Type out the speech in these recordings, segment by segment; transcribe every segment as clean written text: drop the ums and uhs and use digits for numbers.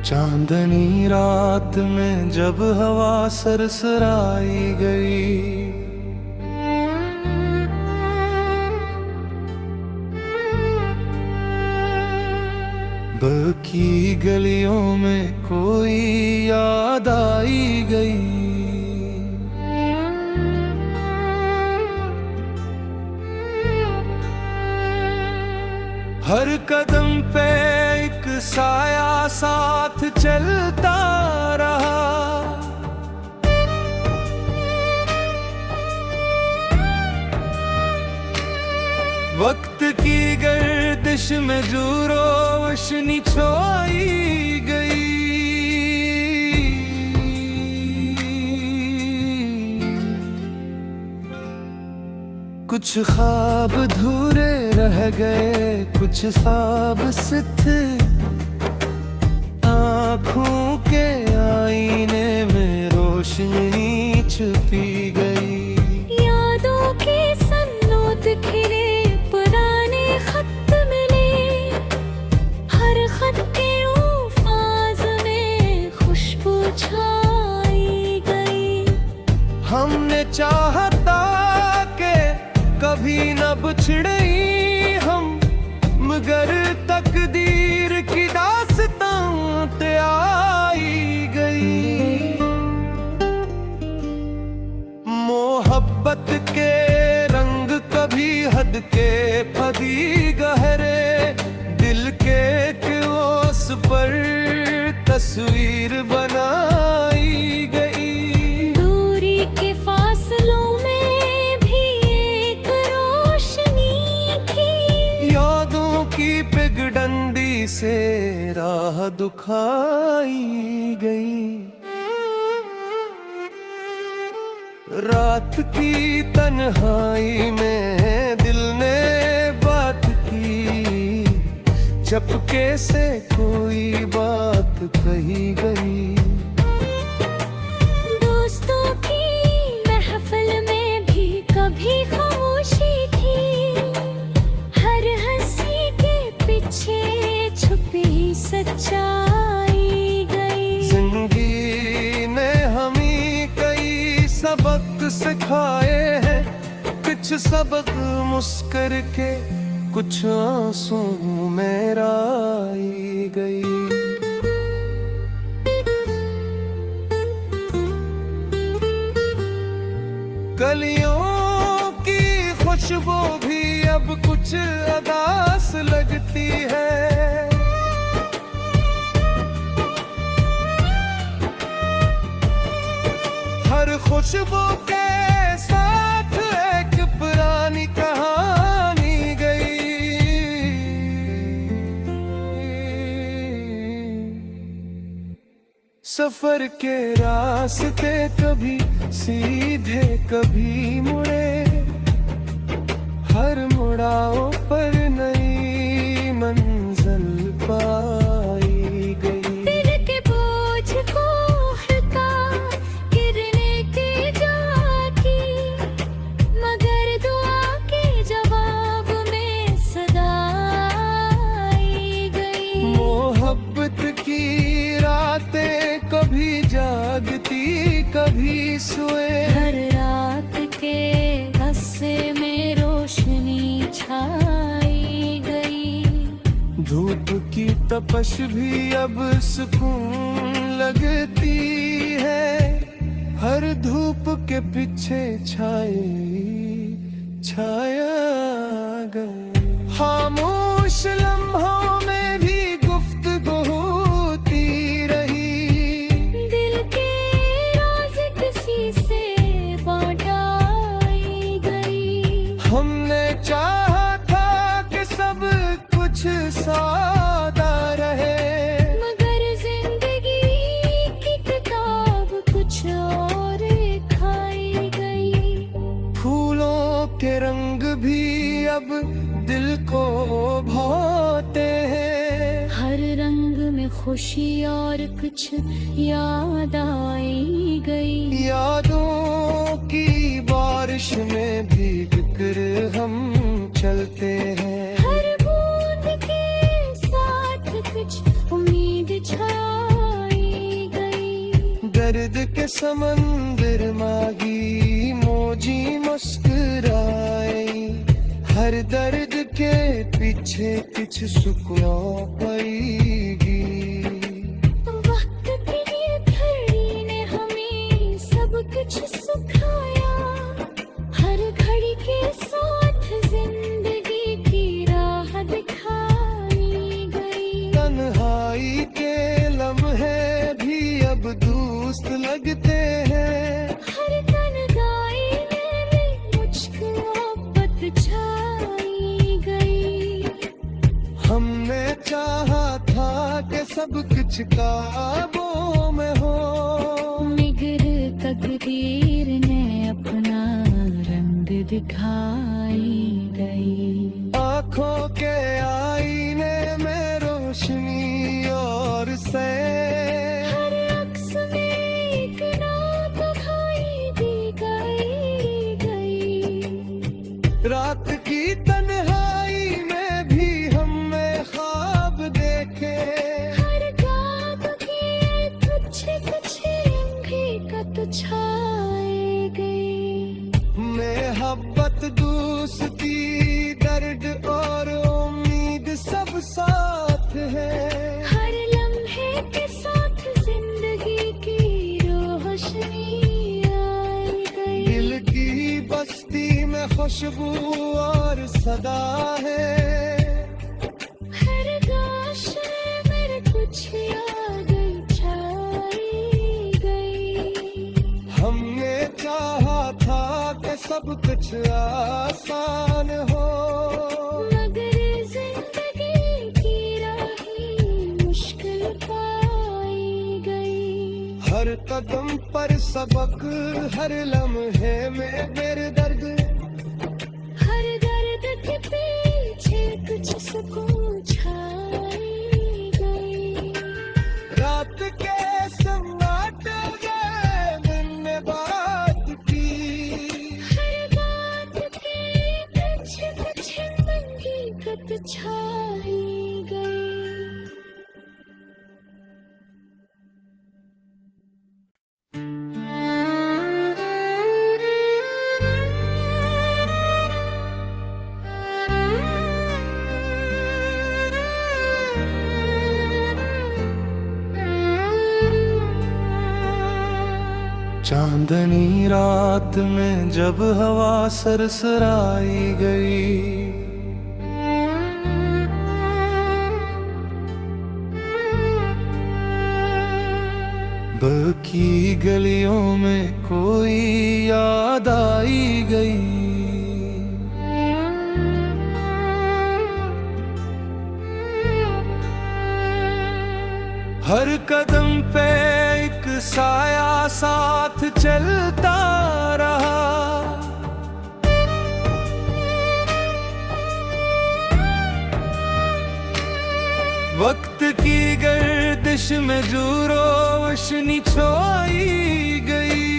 चांदनी रात में जब हवा सरसराई गई, बकी गलियों में कोई याद आई गई। हर कदम पे एक साया साथ चलता रहा, वक्त की गर्दिश में जो रोशनी छाई गई। कुछ ख्वाब अधूरे रह गए, कुछ ख्वाब सिद्ध आँखों के आईने में रोशनी छुपी गई। यादों के सन्नोट खिले, पुराने खत मिले, हर खत के उफाज में खुशबू छाई गई। हमने चाहता कभी न बिछड़े हम, मगर तकदीर की दास्तां ते आई गई। मोहब्बत के रंग कभी हद के फदी गहरे, दिल के ओस पर तस्वीर बनाई गई। दूरी के फासलों में की पिगडंडी से राह दुखाई गई। रात की तन्हाई में दिल ने बात की, चपके से कोई बात कही गई। दोस्तों की महफिल में भी कभी खामोशी थी, हर हंसी के पीछे छुपी सच्चाई गई। जिंदगी ने हमें कई सबक सिखाए हैं, कुछ सबक मुस्कुरा के, कुछ आंसू में राई गई। गलियों की खुशबू भी अब कुछ अदास लगती है, हर खुशबू के साथ एक पुरानी कहानी गई। सफर के रास्ते कभी सीधे कभी मुड़े, हर मुड़ाव पर नई मंजिल पाई गई। दिल के बोझ को हल्का गिरने की जाती, मगर दुआ के जवाब में सदा आई गई। मोहब्बत की रातें कभी जागती कभी सोए, हर रात के हस्से में रोशनी छाई गई। धूप की तपश भी अब सुकून लगती है, हर धूप के पीछे छाया गए। खामोश लम्हों में भी गुफ्तगू होती रही, दिल के राज किसी से बांटाई गई। हमने चाहा था कि सब कुछ सादा रहे, मगर जिंदगी की किताब कुछ और खाई गई। फूलों के रंग भी अब दिल को भाते हैं, हर रंग में खुशी और कुछ याद आई गई। यादों की बारिश में भीग कर हम चलते हैं, हर बूंद के साथ कुछ उम्मीद छा दर्द के समंदर मागी मौजी मुस्कुराई, हर दर्द के पीछे कुछ सुकून पाएगी। वक्त की घड़ी ने हमें सब कुछ सिखाया, हर घड़ी के साथ जिंदगी की राह दिखाई गई। तन्हाई के लम्हे भी अब दोस्त लगते हैं, हर तन्हाई में भी मुझको मोहब्बत छाई गई। हमने चाहा था कि सब कुछ काबू में हो, मगर तकदीर ने अपना रंग दिखाई गई। आँखों के आईने में रोशनी और से हर अक्स में एक नात दिखाई दी गई। रात की तन्हाई में भी हमने ख्वाब देखे, हर गाँव की कुछ कुछ हकीकत छाए गई। मोहब्बत दोस्ती दर्द और उम्मीद सब साथ है, हर लम्हे के साथ जिंदगी की रोशनी आई गई। दिल की बस्ती में खुशबू और सदा है, हर गाश में मेरे कुछ यादें छाई गई। हमने चाहा था कि सब कुछ आसान हो, मगर जिंदगी की राहें मुश्किल पाई गई। हर कदम पर सबक, हर लम्हे में मेरे दर्द, हर दर्द के पीछे कुछ सुकून छाई गई। रात के सन्नाटे में मैंने बात की, हर बात के पीछे कुछ हकीकत छाई गई। चांदनी रात में जब हवा सरसराई गई, बकी गलियों में कोई याद आई गई। हर कदम पे एक साया साथ चलता रहा, वक्त की गर्दिश में जो रोशनी छाई गई।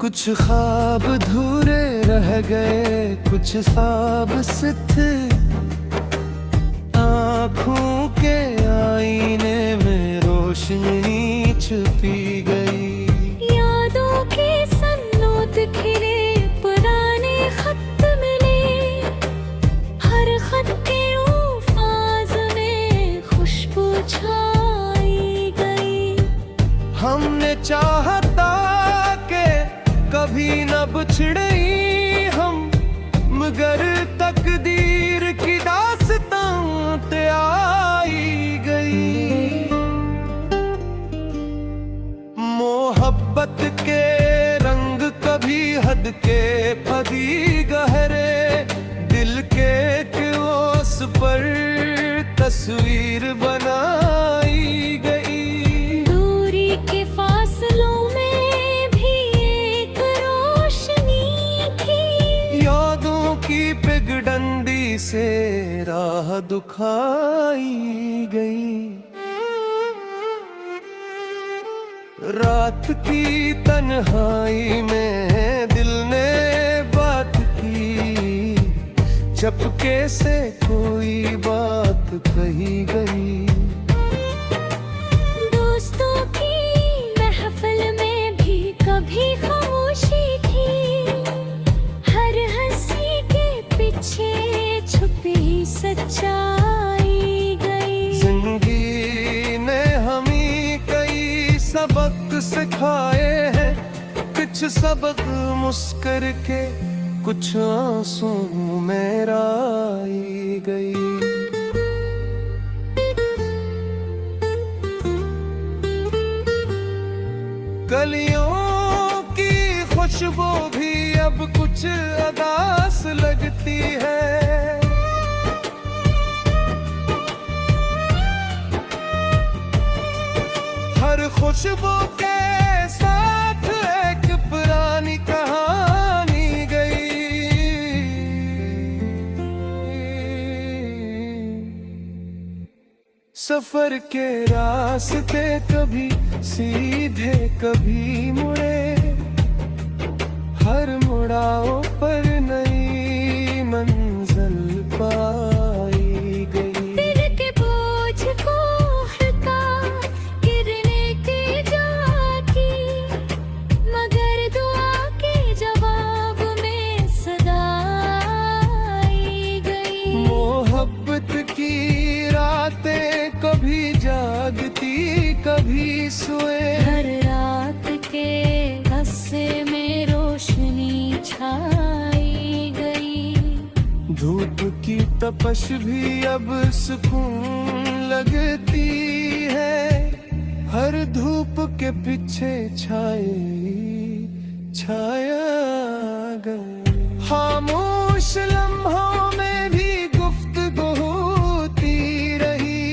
कुछ ख्वाब अधूरे रह गए, कुछ साबित आँखों के आईने में रोशनी छुपी गई। यादों के सन्नोट खिले, पुराने खत मिले, हर खत के उफाज में खुशबू छाई गई। हमने चाहता के कभी न बिछड़े हम, मगर तकदीर की दास्तां ते आई गई। मोहब्बत के रंग कभी हद के फदी गहरे, दिल के क्योस पर तस्वीर बनाई गई। दूरी के फासलों में भी एक रोशनी थी, यादों की पिगडंडी से राह दुखाई गई। रात की तन्हाई में दिल ने बात की, चुपके से कोई बात कही गई। दोस्तों की महफिल में भी कभी खामोशी थी, हर हंसी के पीछे छुपी सच्चाई गई। जिंदगी ने हमें कई सबक सिखाए हैं, कुछ सबक मुस्कुर के कुछ आंसू में राई गई। गलियों की खुशबू भी अब कुछ अदास लगती है। हर खुशबू के साथ एक पुरानी कहानी गई। सफर के रास्ते कभी सीधे कभी मुड़े, हर मुड़ाव पर नई मंजिल पाई गई। दिल के बोझ को हल्का गिरने की जाती, मगर दुआ के जवाब में सदा आई गई। मोहब्बत की रातें कभी जागती कभी सोए, हर रात के हस्से में रोशनी छाई गई। धूप की तपश भी अब सुकून लगती है, हर धूप के पीछे छाया गई। खामोश लम्हों में भी गुफ्तगू होती रही,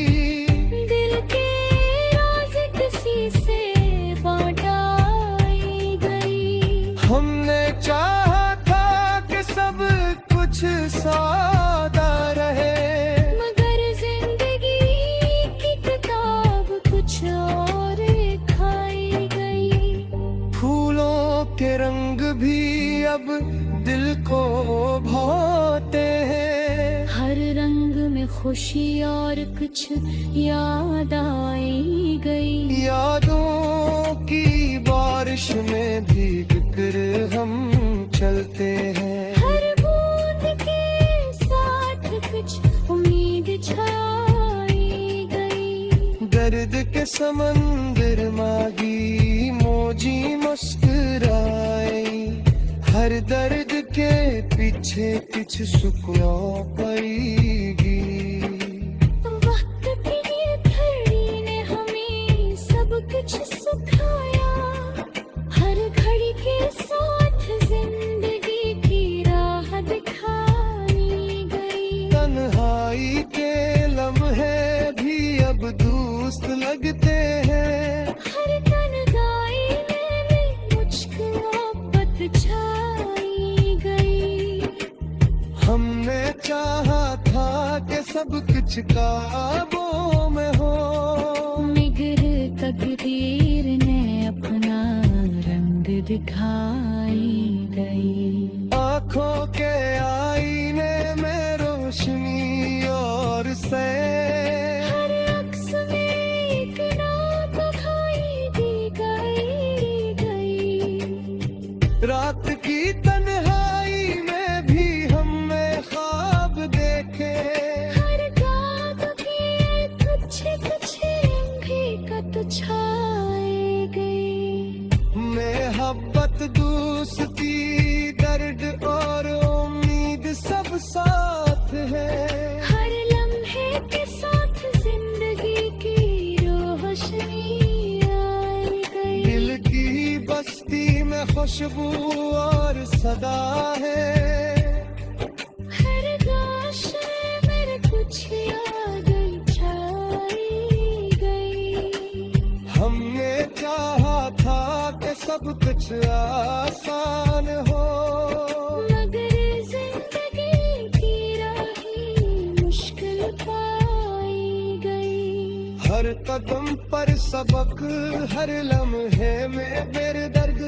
दिल के राज किसी से बांटाई गई। हमने चाहा था कि सब कुछ सादा रहे, मगर जिंदगी की किताब कुछ और खाई गई। फूलों के रंग भी अब दिल को भाते हैं, हर रंग में खुशी और कुछ याद आई गई। यादों की बारिश में भीग कर हम चलते हैं, हर बूंद के साथ कुछ उम्मीद छाई गई। दर्द के समंदर मागी मौजी मुस्कुराई, हर दर्द के पीछे कुछ सुकून पाएगी। वक्त की ये घड़ी ने हमें सब कुछ सिखाया, हर घड़ी के साथ जिंदगी की राह दिखाई गई। तन्हाई के लम्हे भी अब दोस्त लगते हैं, हर तन्हाई में भी मुझको मोहब्बत छाई गई। हमने चाहा था कि सब कुछ काबू में हो, मगर तकदीर ने अपना रंग दिखाई गई। आँखों के आईने में रोशनी और से हर अक्स में एक नात खाई दी गई। रात की तन्हाई में भी हमने ख्वाब देखे, हर गाँव की कुछ हकीकत छाई गई। मोहब्बत दोस्ती दर्द और उम्मीद सब साथ है, हर लम्हे के साथ जिंदगी की रोशनी आई गई। दिल की बस्ती में खुशबू और सदा है, हर गाश में मेरे कुछ याद छाई गई। हमने चाहा था कि सब कुछ आसान हो, मगर जिंदगी की राहें मुश्किल पाई गई। हर कदम पर सबक, हर लम्हे में मेरे दर्द